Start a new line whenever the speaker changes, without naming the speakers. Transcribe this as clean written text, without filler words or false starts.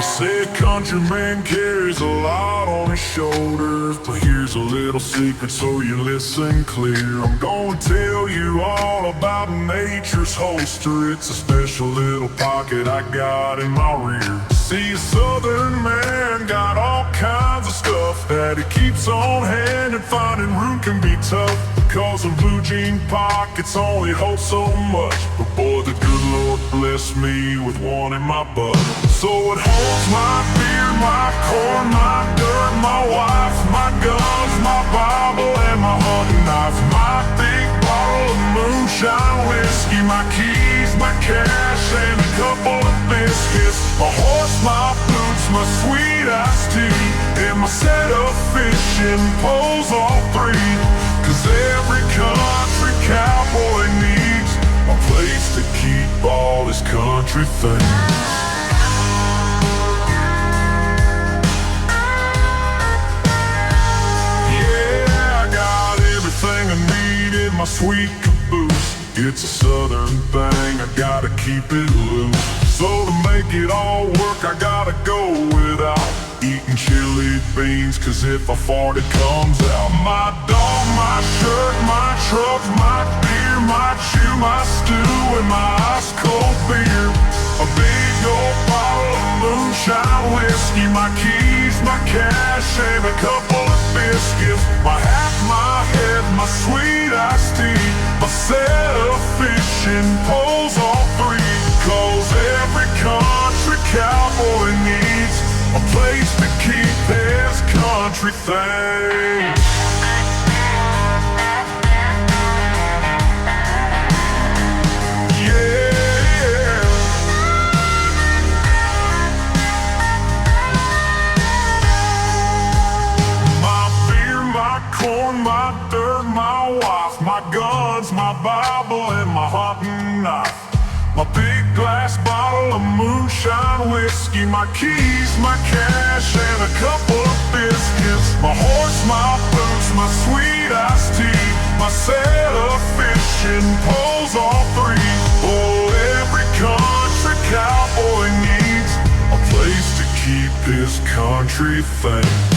say a countryman carries a lot on his shoulders, but here's a little secret so you listen clear. I'm gonna tell you all about nature's holster. It's a special little pocket I got in my rear. See, a southern man got all kinds of stuff that he keeps on hand, and finding room can be tough, because a blue jean pockets only hold so much. But boy, the good Lord blessed me with one in my butt. So it holds my beer, my corn, my dirt, my wife, my guns, my Bible, and my hunting knife. My big bottle of moonshine whiskey, my keys, my cash, and a couple of biscuits. My horse, my boots, my sweet iced tea, and my set of fishing poles, all three. Cause every country cowboy needs a place to keep all his country things. My sweet caboose, it's a southern thing, I gotta keep it loose. So to make it all work, I gotta go without eating chili beans, cause if I fart it comes out. My dog, my shirt, my truck, my beer, my chew, my stew, and my ice cold beer. A big old bottle of moonshine whiskey, my keys, my cash, and a couple of biscuits. My hat, my head, my sweet iced tea, my set of fishing poles, all three. Cause every country cowboy needs a place to keep his country things. My dirt, my wife, my guns, my Bible, and my hunting knife. My big glass bottle of moonshine whiskey, my keys, my cash, and a couple of biscuits. My horse, my boots, my sweet iced tea, my set of fishing poles, all three. Oh, every country cowboy needs a place to keep his country things.